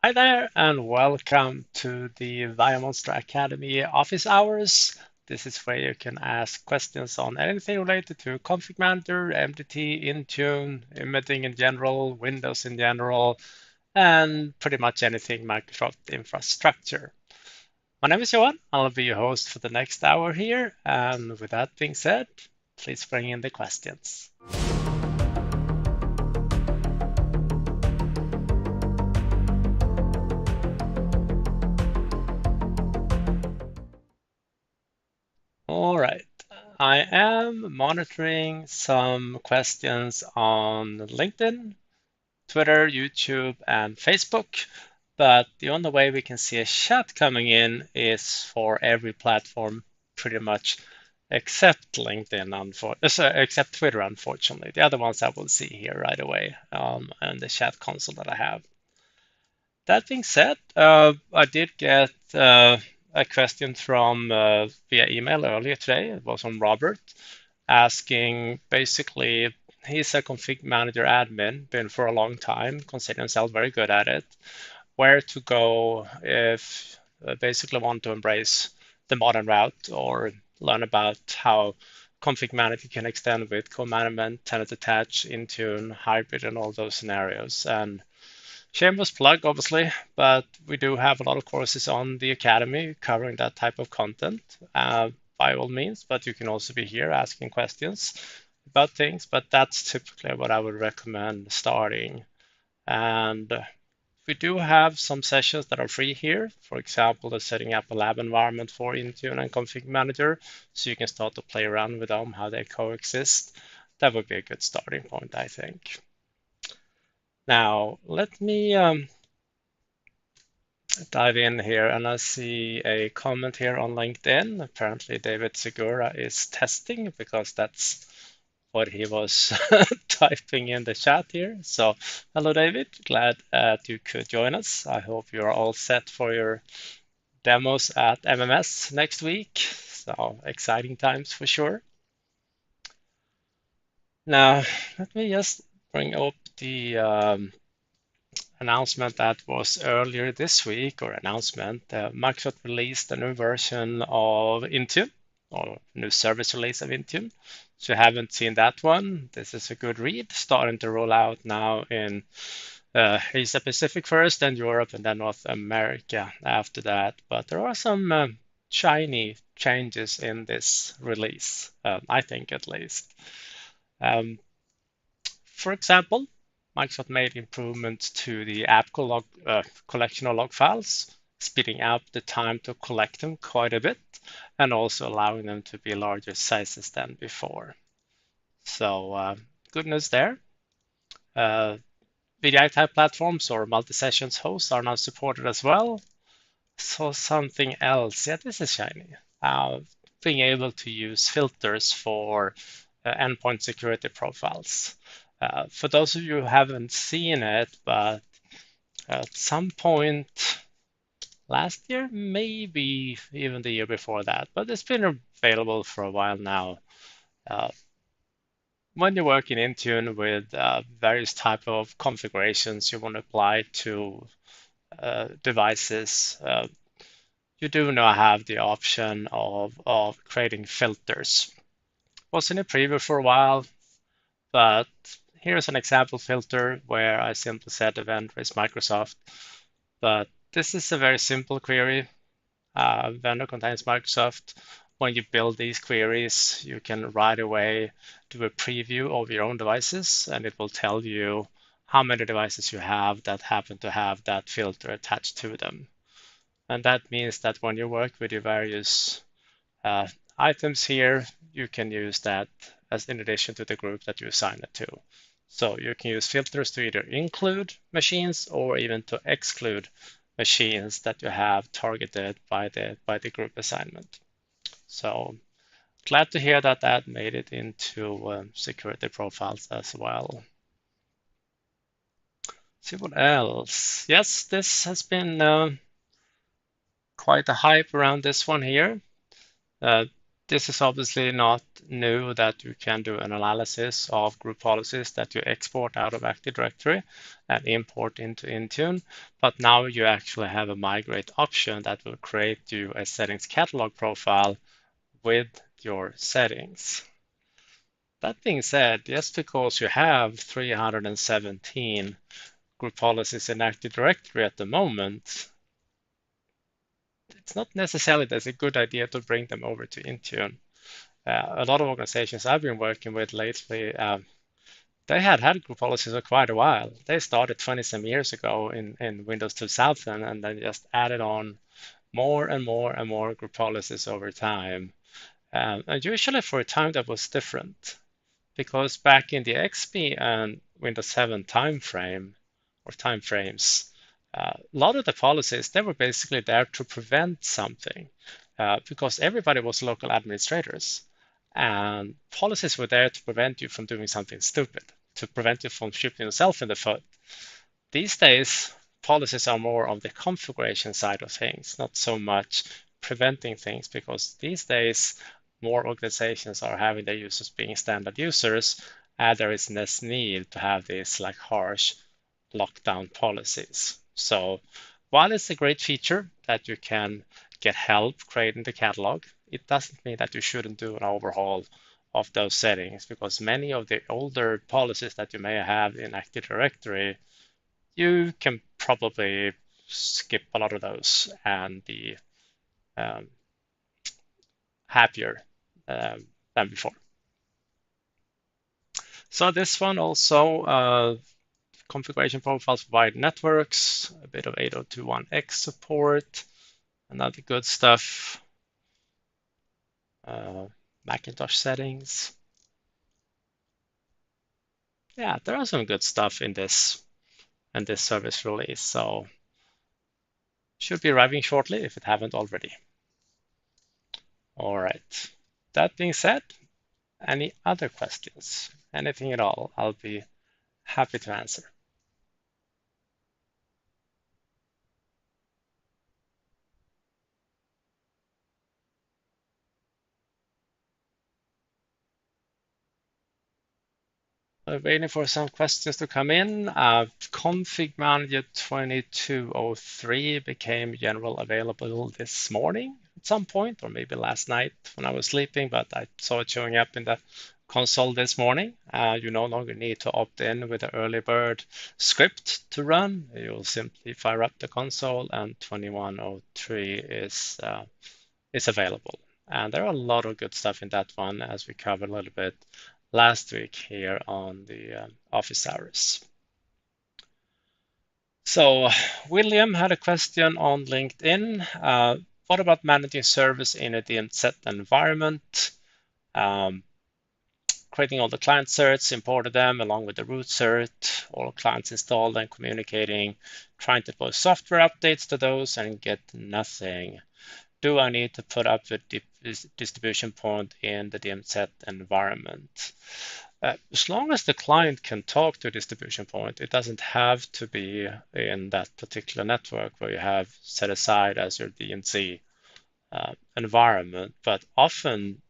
Hi there, and welcome to the ViaMonstra Academy office hours. This is where you can ask questions on anything related to ConfigMgr, MDT, Intune, imaging in general, Windows in general, and pretty much anything Microsoft infrastructure. My name is Johan. I'll be your host for the next hour here. And with that being said, please bring in the questions. All right. I am monitoring some questions on LinkedIn, Twitter, YouTube, and Facebook. But the only way we can see a chat coming in is for every platform, pretty much, except LinkedIn, except Twitter, unfortunately. The other ones I will see here right away on the chat console that I have. That being said, I did get a question from via email earlier today. It was from Robert asking basically, he's a config manager admin, been for a long time, consider himself very good at it. Where to go if basically want to embrace the modern route or learn about how config manager can extend with co-management, tenant attach, Intune, hybrid, and all those scenarios. And shameless plug, obviously, but we do have a lot of courses on the Academy covering that type of content by all means, but you can also be here asking questions about things, but that's typically what I would recommend starting. And we do have some sessions that are free here. For example, the setting up a lab environment for Intune and Config Manager, so you can start to play around with them, how they coexist. That would be a good starting point, I think. Now, let me dive in here, and I see a comment here on LinkedIn. Apparently, David Segura is testing because that's what he was typing in the chat here. So, hello, David. Glad that you could join us. I hope you're all set for your demos at MMS next week. So, exciting times for sure. Now, let me just bring up the announcement that was earlier this week, or announcement, Microsoft released a new version of Intune, or new service release of Intune. So you haven't seen that one, this is a good read, starting to roll out now in Asia Pacific first, then Europe, and then North America after that. But there are some shiny changes in this release, I think at least. Um, for example, Microsoft made improvements to the app collection of log files, speeding up the time to collect them quite a bit, and also allowing them to be larger sizes than before. So good news there. VDI type platforms or multi-sessions hosts are now supported as well. So something else, yeah, this is shiny. Being able to use filters for endpoint security profiles. For those of you who haven't seen it, but at some point last year, maybe even the year before that, but it's been available for a while now. When you're working in Intune with various type of configurations you want to apply to devices, you do now have the option of creating filters. Was in a preview for a while, but here's an example filter where I simply set the vendor is Microsoft. But this is a very simple query. Vendor contains Microsoft. When you build these queries, you can right away do a preview of your own devices, and it will tell you how many devices you have that happen to have that filter attached to them. And that means that when you work with your various items here, you can use that as in addition to the group that you assign it to. So you can use filters to either include machines or even to exclude machines that you have targeted by the group assignment. So glad to hear that that made it into security profiles as well. See what else? Yes, this has been quite a hype around this one here. This is obviously not new that you can do an analysis of group policies that you export out of Active Directory and import into Intune, but now you actually have a migrate option that will create you a settings catalog profile with your settings. That being said, just because you have 317 group policies in Active Directory at the moment, it's not necessarily that's a good idea to bring them over to Intune. A lot of organizations I've been working with lately, they had group policies for quite a while. They started 20 some years ago in Windows 2000 and then just added on more and more and more group policies over time. And usually for a time that was different because back in the XP and Windows 7 time frame or time frames, a lot of the policies they were basically there to prevent something because everybody was local administrators and policies were there to prevent you from doing something stupid, to prevent you from shooting yourself in the foot. These days, policies are more on the configuration side of things, not so much preventing things, because these days, more organizations are having their users being standard users, and there is less need to have these like harsh lockdown policies. So while it's a great feature that you can get help creating the catalog, it doesn't mean that you shouldn't do an overhaul of those settings because many of the older policies that you may have in Active Directory you can probably skip a lot of those and be um, happier than before. So this one also configuration profiles for wide networks, a bit of 802.1x support, another good stuff. Macintosh settings. Yeah, there are some good stuff in this service release. So should be arriving shortly if it haven't already. All right. That being said, any other questions? Anything at all? I'll be happy to answer. Waiting for some questions to come in. ConfigMgr 2203 became general available this morning at some point, or maybe last night when I was sleeping, but I saw it showing up in the console this morning. You no longer need to opt in with the early bird script to run. You'll simply fire up the console, and 2103 is available. And there are a lot of good stuff in that one, as we covered a little bit last week here on the office hours. So William had a question on LinkedIn. What about managing servers in a DMZ environment? Creating all the client certs, imported them along with the root cert, all clients installed and communicating, trying to post software updates to those and get nothing. Do I need to put up the distribution point in the DMZ environment? As long as the client can talk to a distribution point, it doesn't have to be in that particular network where you have set aside as your DMZ environment. But often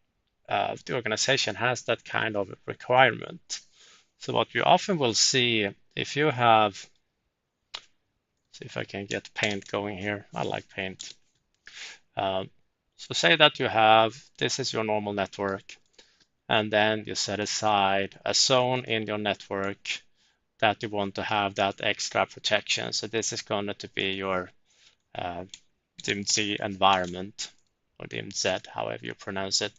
the organization has that kind of requirement. So what you often will see if you have, see if I can get Paint going here. I like Paint. So say that you have, this is your normal network, and then you set aside a zone in your network that you want to have that extra protection. So this is going to be your DMZ environment, or DMZ, however you pronounce it.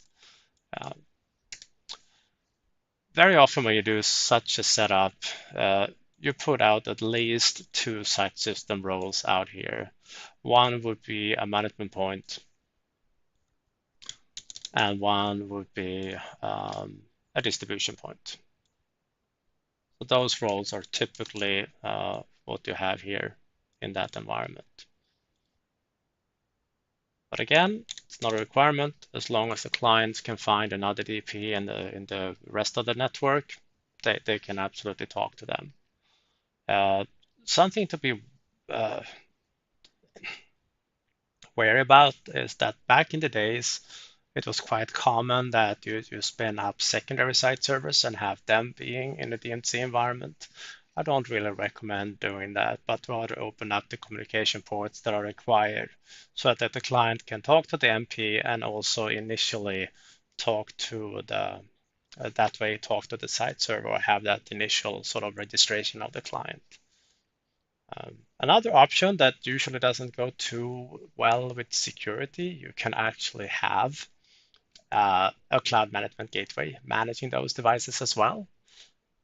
Very often when you do such a setup, you put out at least two site system roles out here. One would be a management point, and one would be a distribution point. So those roles are typically what you have here in that environment. But again, it's not a requirement. As long as the clients can find another DP in the rest of the network, they can absolutely talk to them. Something to be wary about is that back in the days, it was quite common that you spin up secondary site servers and have them being in a DMZ environment. I don't really recommend doing that, but rather open up the communication ports that are required so that the client can talk to the MP and also initially talk to the that way talk to the site server or have that initial sort of registration of the client. Another option that usually doesn't go too well with security, you can actually have a cloud management gateway managing those devices as well.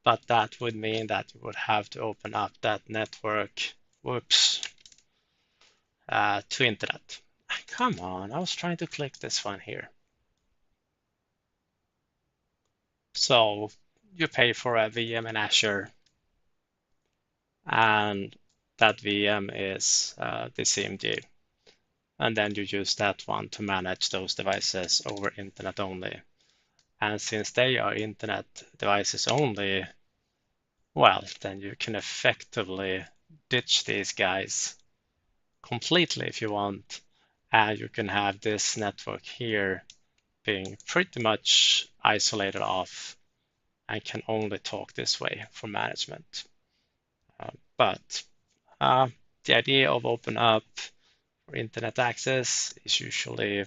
But that would mean that you would have to open up that network, whoops, to internet. Come on, I was trying to click this one here. So you pay for a VM in Azure, and that VM is the CMG. And then you use that one to manage those devices over internet only. And since they are internet devices only, well, then you can effectively ditch these guys completely if you want. And you can have this network here being pretty much isolated off and can only talk this way for management. But the idea of open up for internet access is usually,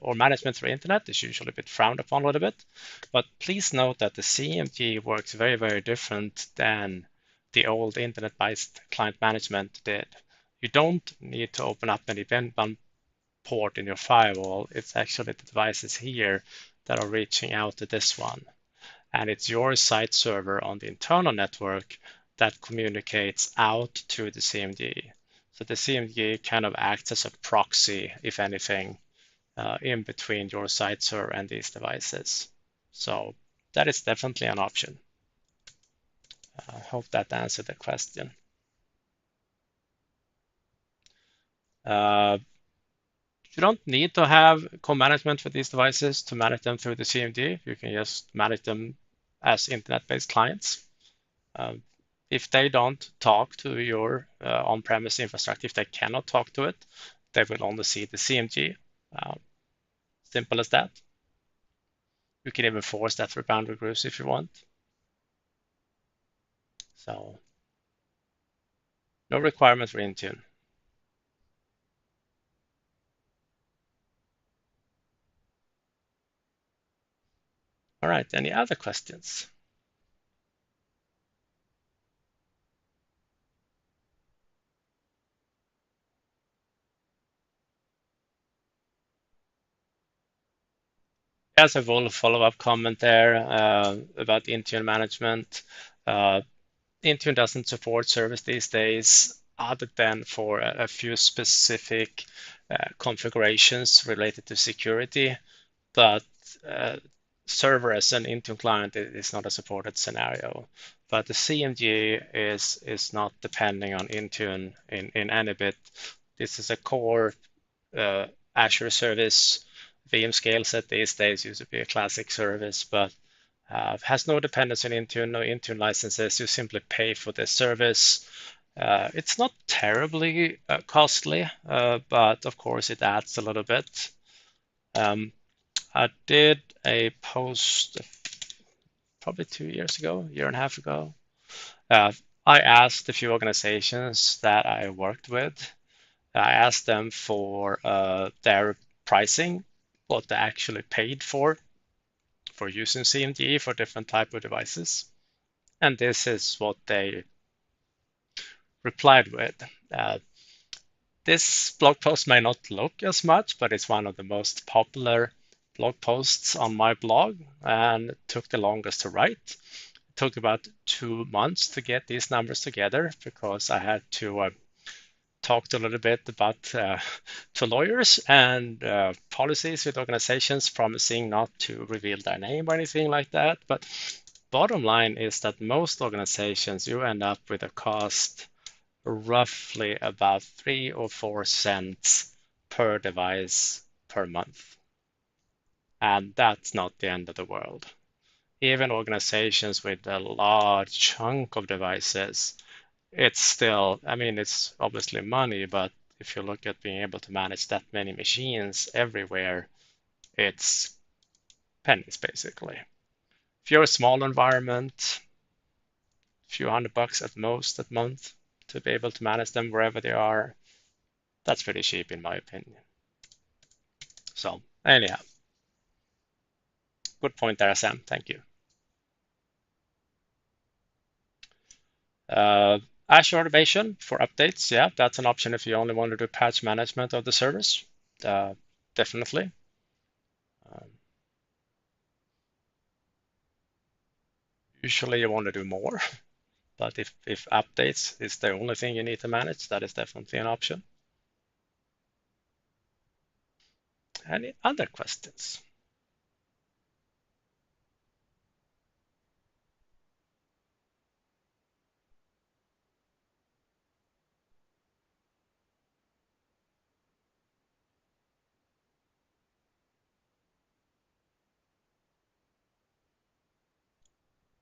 or management through internet is usually a bit frowned upon a little bit. But please note that the CMG works very, very different than the old internet-based client management did. You don't need to open up an event port in your firewall. It's actually the devices here that are reaching out to this one. And it's your site server on the internal network that communicates out to the CMD. So the CMD kind of acts as a proxy, if anything, in between your site server and these devices. So that is definitely an option. I hope that answered the question. You don't need to have co-management for these devices to manage them through the CMD. You can just manage them as internet-based clients. If they don't talk to your on-premise infrastructure, if they cannot talk to it, they will only see the CMG. Simple as that. You can even force that through boundary groups if you want. So no requirement for Intune. All right, any other questions? As a follow-up comment there about Intune management. Intune doesn't support service these days other than for a few specific configurations related to security, but server as an Intune client is not a supported scenario. But the CMG is not depending on Intune in any bit. This is a core Azure service. VM scale set these days used to be a classic service, but has no dependency on Intune, no Intune licenses. You simply pay for the service. It's not terribly costly, but of course it adds a little bit. I did a post probably 2 years ago, a year and a half ago. I asked a few organizations that I worked with. I asked them for their pricing, what they actually paid for using CMD for different type of devices. And this is what they replied with. This blog post may not look as much, but it's one of the most popular blog posts on my blog and took the longest to write. It took about 2 months to get these numbers together because I had to talk a little bit about to lawyers and policies with organizations promising not to reveal their name or anything like that. But bottom line is that most organizations, you end up with a cost roughly about 3 or 4 cents per device per month. And that's not the end of the world. Even organizations with a large chunk of devices, it's still, I mean, it's obviously money, but if you look at being able to manage that many machines everywhere, it's pennies basically. If you're a small environment, a few $100 at most at month to be able to manage them wherever they are, that's pretty cheap in my opinion. So anyhow, good point there, Sam. Thank you. Azure Automation for updates, yeah, that's an option if you only want to do patch management of the servers. Definitely. Usually you want to do more, but if updates is the only thing you need to manage, that is definitely an option. Any other questions?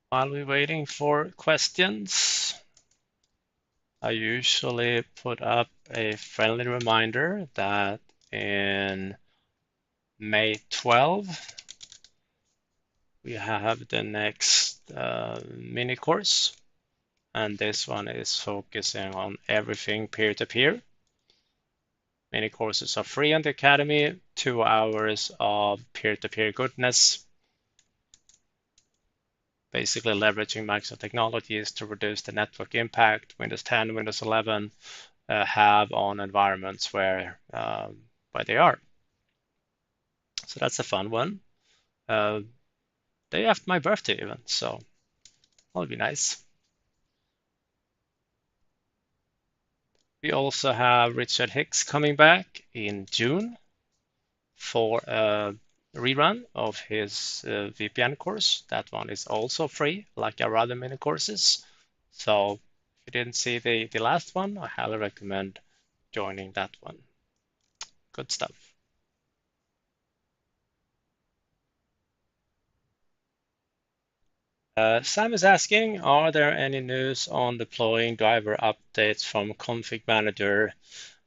While we're waiting for questions, I usually put up a friendly reminder that in May 12, we have the next mini course, and this one is focusing on everything peer-to-peer. Mini courses are free on the Academy, 2 hours of peer-to-peer goodness, basically leveraging Microsoft technologies to reduce the network impact Windows 10, Windows 11 have on environments where they are. So that's a fun one. Day after my birthday even, so that'll be nice. We also have Richard Hicks coming back in June for a rerun of his VPN course. That one is also free, like our other mini courses. So if you didn't see the last one, I highly recommend joining that one. Good stuff. Sam is asking, are there any news on deploying driver updates from ConfigMgr?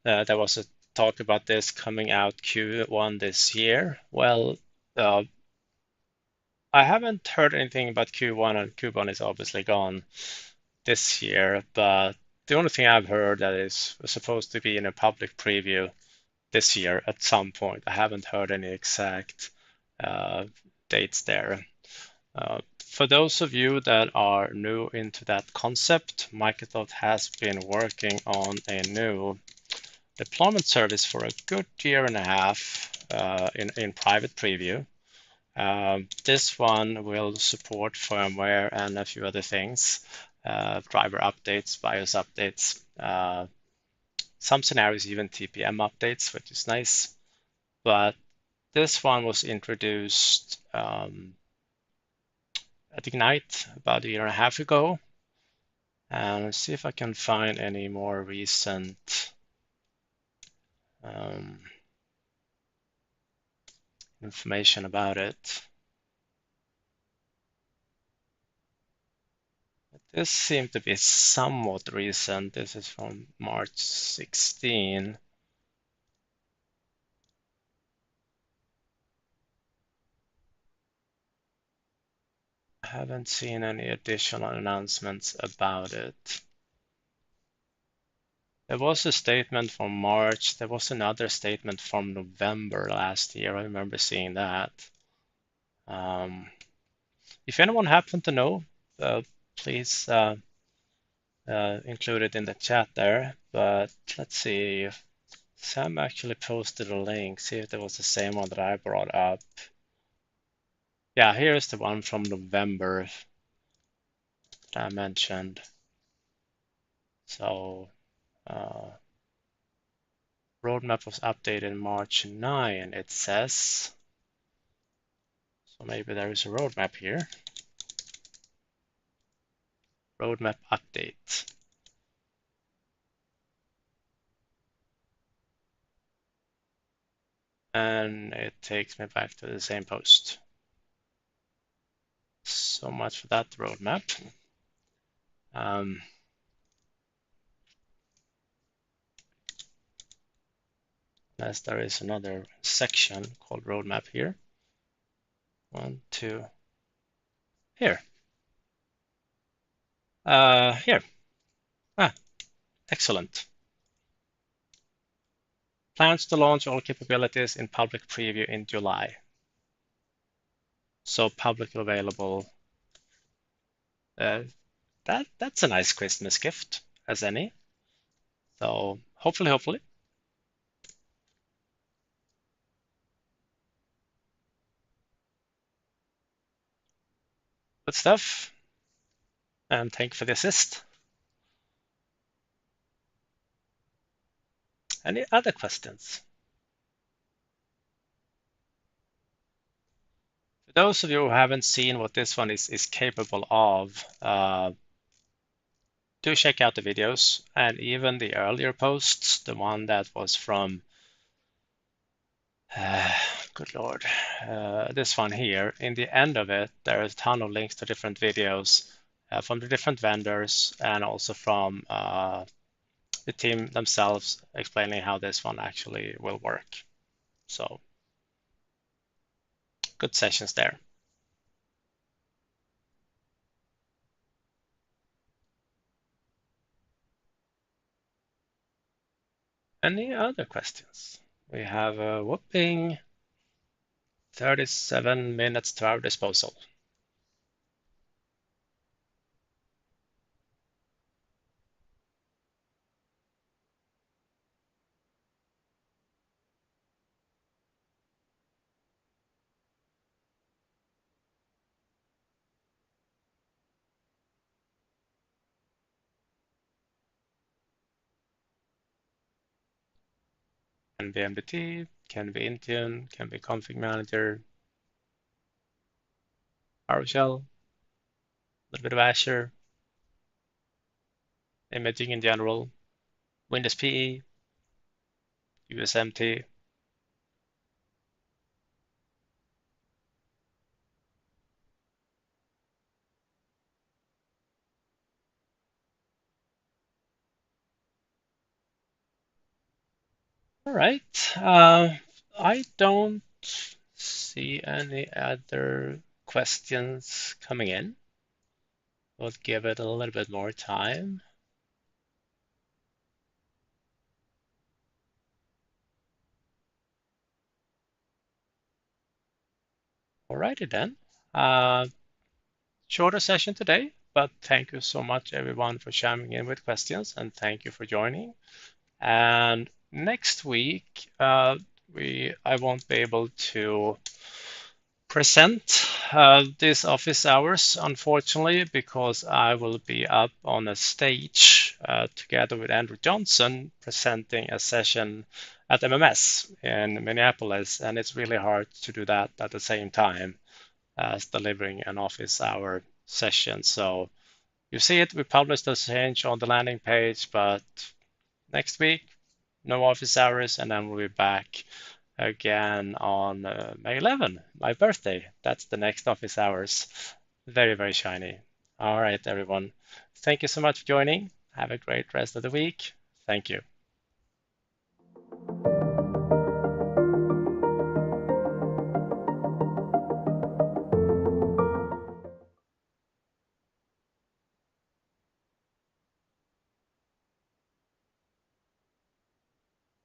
There was a talk about this coming out Q1 this year. Well, I haven't heard anything about Q1, and Q1 is obviously gone this year, but the only thing I've heard that is supposed to be in a public preview this year at some point. I haven't heard any exact dates there. For those of you that are new into that concept, Microsoft has been working on a new deployment service for a good year and a half in private preview. This one will support firmware and a few other things, driver updates, BIOS updates, some scenarios even TPM updates, which is nice. But this one was introduced at Ignite about a year and a half ago. And let's see if I can find any more recent information about it. This seemed to be somewhat recent. This is from March 16. I haven't seen any additional announcements about it. There was a statement from March. There was another statement from November last year. I remember seeing that. If anyone happened to know, please include it in the chat there. But let's see if Sam actually posted a link. See if there was the same one that I brought up. Yeah, here's the one from November that I mentioned. So roadmap was updated March 9, it says. So maybe there is a roadmap here. Roadmap update. And it takes me back to the same post. So much for that roadmap. As there is another section called roadmap here. 1, 2, here. Here. Excellent. Plans to launch all capabilities in public preview in July. So publicly available. That's a nice Christmas gift, as any. So hopefully. Good stuff. And thank you for the assist. Any other questions? For those of you who haven't seen what this one is capable of, do check out the videos and even the earlier posts, the one that was from, good Lord, this one here. In the end of it, there is a ton of links to different videos from the different vendors and also from the team themselves explaining how this one actually will work. So good sessions there. Any other questions? We have a whopping 37 minutes to our disposal. Can be MDT, can be Intune, can be ConfigMgr, PowerShell, a little bit of Azure, imaging in general, Windows PE, USMT. All right. I don't see any other questions coming in. We'll give it a little bit more time. Alrighty then. Shorter session today, but thank you so much everyone for chiming in with questions and thank you for joining. And next week, I won't be able to present these office hours, unfortunately, because I will be up on a stage together with Andrew Johnson presenting a session at MMS in Minneapolis, and it's really hard to do that at the same time as delivering an office hour session. So you see it, we published the change on the landing page, but next week, no office hours, and then we'll be back again on May 11, my birthday. That's the next office hours. Very, very shiny. All right, everyone. Thank you so much for joining. Have a great rest of the week. Thank you.